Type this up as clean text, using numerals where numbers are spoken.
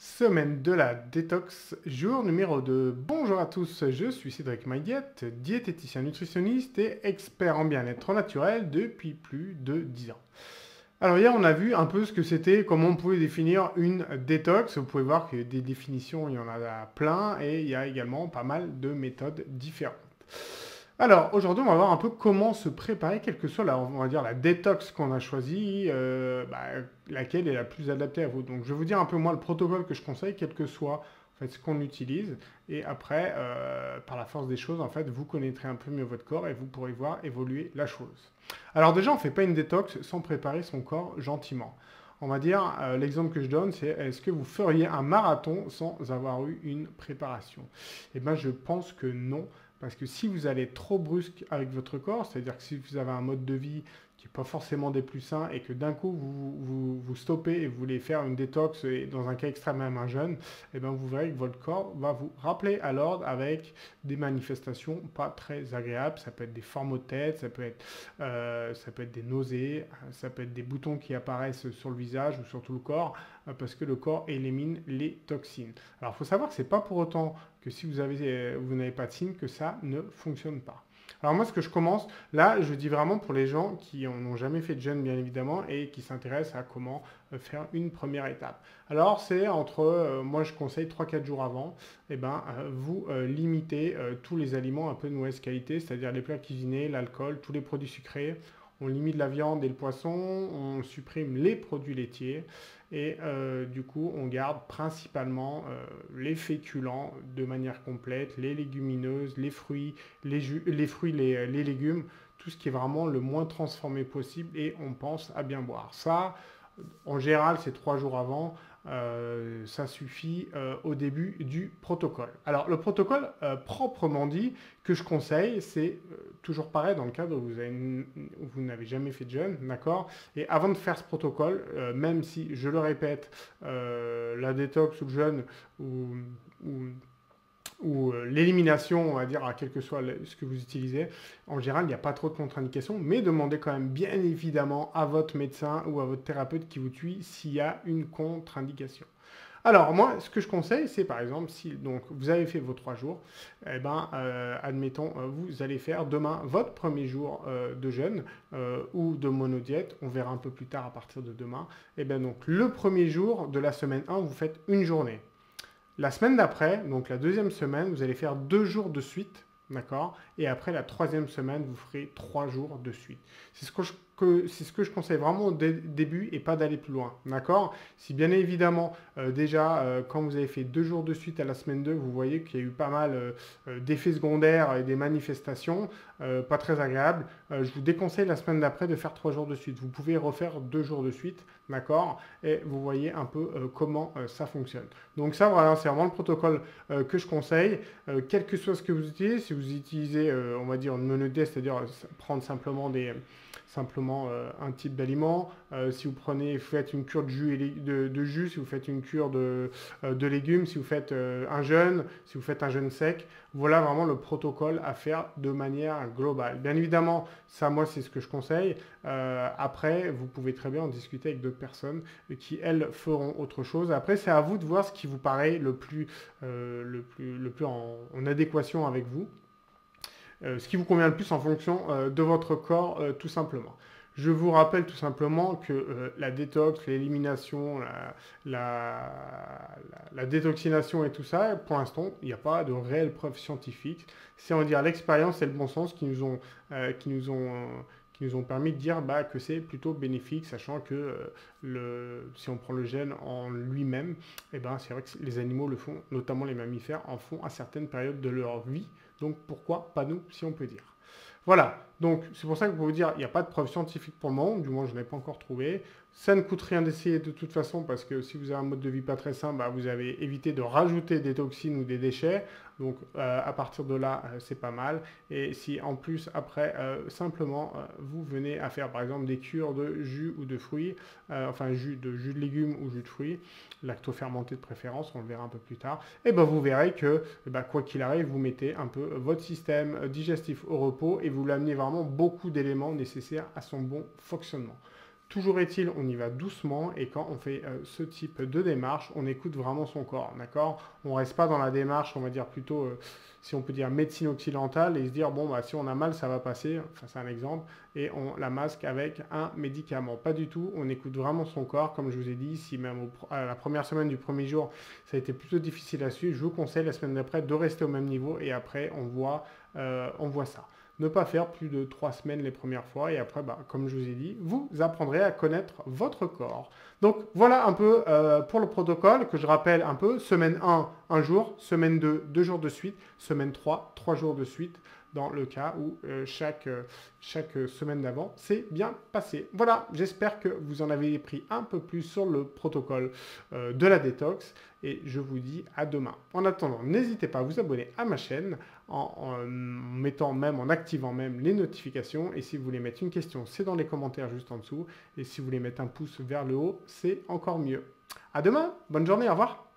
Semaine de la détox, jour numéro 2. Bonjour à tous, je suis Cédric MyDiète, diététicien nutritionniste et expert en bien-être naturel depuis plus de 10 ans. Alors hier on a vu un peu ce que c'était, comment on pouvait définir une détox. Vous pouvez voir que des définitions il y en a plein et il y a également pas mal de méthodes différentes. Alors, aujourd'hui, on va voir un peu comment se préparer, quelle que soit on va dire, la détox qu'on a choisie, laquelle est la plus adaptée à vous. Donc, je vais vous dire un peu, moi, le protocole que je conseille, quel que soit en fait, ce qu'on utilise. Et après, par la force des choses, en fait, vous connaîtrez un peu mieux votre corps et vous pourrez voir évoluer la chose. Alors déjà, on ne fait pas une détox sans préparer son corps gentiment. On va dire, l'exemple que je donne, c'est est-ce que vous feriez un marathon sans avoir eu une préparation? Eh bien, je pense que non. Parce que si vous allez trop brusque avec votre corps, c'est-à-dire que si vous avez un mode de vie qui n'est pas forcément des plus sains et que d'un coup vous stoppez et vous voulez faire une détox, et dans un cas extrême même un jeûne, eh bien vous verrez que votre corps va vous rappeler à l'ordre avec des manifestations pas très agréables. Ça peut être des forts maux de tête, ça peut être des nausées, ça peut être des boutons qui apparaissent sur le visage ou sur tout le corps parce que le corps élimine les toxines. Alors il faut savoir que ce n'est pas pour autant que si vous n'avez pas de signe, que ça ne fonctionne pas. Alors moi, ce que je commence, là, je dis vraiment pour les gens qui n'ont jamais fait de jeûne, bien évidemment, et qui s'intéressent à comment faire une première étape. Alors, c'est moi je conseille 3-4 jours avant, vous limitez tous les aliments un peu de mauvaise qualité, c'est-à-dire les plats cuisinés, l'alcool, tous les produits sucrés. On limite la viande et le poisson, on supprime les produits laitiers et du coup on garde principalement les féculents de manière complète, les légumineuses, les fruits, les légumes, tout ce qui est vraiment le moins transformé possible et on pense à bien boire. Ça, en général, c'est 3 jours avant. Ça suffit au début du protocole. Alors, le protocole proprement dit que je conseille, c'est toujours pareil dans le cadre où vous n'avez jamais fait de jeûne, d'accord? Et avant de faire ce protocole, même si, je le répète, la détox ou le jeûne ou l'élimination, on va dire, à quel que soit ce que vous utilisez, en général, il n'y a pas trop de contre-indications, mais demandez quand même bien évidemment à votre médecin ou à votre thérapeute qui vous suit s'il y a une contre-indication. Alors moi, ce que je conseille, c'est par exemple, si donc, vous avez fait vos 3 jours, admettons, vous allez faire demain votre premier jour de jeûne ou de monodiète, on verra un peu plus tard à partir de demain, et bien donc le premier jour de la semaine 1, vous faites une journée. La semaine d'après, donc la deuxième semaine, vous allez faire 2 jours de suite, d'accord? Et après la troisième semaine, vous ferez 3 jours de suite. C'est ce que je conseille vraiment au début et pas d'aller plus loin, d'accord? Si bien évidemment, déjà, quand vous avez fait 2 jours de suite à la semaine 2, vous voyez qu'il y a eu pas mal d'effets secondaires et des manifestations pas très agréables, je vous déconseille la semaine d'après de faire 3 jours de suite. Vous pouvez refaire 2 jours de suite, d'accord? Et vous voyez un peu comment ça fonctionne. Donc ça, voilà, c'est vraiment le protocole que je conseille. Quel que soit ce que vous utilisez, si vous utilisez, on va dire, une monodie, c'est-à-dire prendre simplement un type d'aliment. Si vous faites une cure de jus, si vous faites une cure de légumes, si vous faites un jeûne, si vous faites un jeûne sec, voilà vraiment le protocole à faire de manière globale. Bien évidemment, ça, moi, c'est ce que je conseille. Après, vous pouvez très bien en discuter avec d'autres personnes qui, elles, feront autre chose. Après, c'est à vous de voir ce qui vous paraît le plus en adéquation avec vous. Ce qui vous convient le plus en fonction de votre corps, tout simplement. Je vous rappelle tout simplement que la détox, l'élimination, la détoxination et tout ça, pour l'instant, il n'y a pas de réelle preuve scientifique. C'est, on va dire, l'expérience et le bon sens qui nous ont permis de dire que c'est plutôt bénéfique, sachant que si on prend le gène en lui-même, c'est vrai que les animaux le font, notamment les mammifères, en font à certaines périodes de leur vie. Donc pourquoi pas nous, si on peut dire. Voilà, donc c'est pour ça que je peux vous dire, il n'y a pas de preuve scientifique pour le moment, du moins je n'ai pas encore trouvé. Ça ne coûte rien d'essayer de toute façon, parce que si vous avez un mode de vie pas très sain, vous avez évité de rajouter des toxines ou des déchets. Donc à partir de là, c'est pas mal. Et si en plus, après, simplement, vous venez à faire par exemple des cures de jus ou de fruits, jus de légumes ou jus de fruits, lacto-fermenté de préférence, on le verra un peu plus tard, et vous verrez que quoi qu'il arrive, vous mettez un peu votre système digestif au repos et vous l'amenez vraiment beaucoup d'éléments nécessaires à son bon fonctionnement. Toujours est-il, on y va doucement et quand on fait ce type de démarche, on écoute vraiment son corps, d'accord? On ne reste pas dans la démarche, on va dire plutôt, si on peut dire médecine occidentale et se dire, bon, bah, si on a mal, ça va passer, enfin c'est un exemple, et on la masque avec un médicament. Pas du tout, on écoute vraiment son corps, comme je vous ai dit, si même à la première semaine du premier jour, ça a été plutôt difficile à suivre, je vous conseille la semaine d'après de rester au même niveau et après on voit ça. Ne pas faire plus de 3 semaines les premières fois et après, bah, comme je vous ai dit, vous apprendrez à connaître votre corps. Donc voilà un peu pour le protocole que je rappelle un peu. Semaine 1, un jour. Semaine 2, 2 jours de suite. Semaine 3, 3 jours de suite dans le cas où chaque semaine d'avant s'est bien passé. Voilà, j'espère que vous en avez pris un peu plus sur le protocole de la détox et je vous dis à demain. En attendant, n'hésitez pas à vous abonner à ma chaîne en activant même les notifications et si vous voulez mettre une question, c'est dans les commentaires juste en dessous et si vous voulez mettre un pouce vers le haut, c'est encore mieux. À demain, bonne journée, au revoir.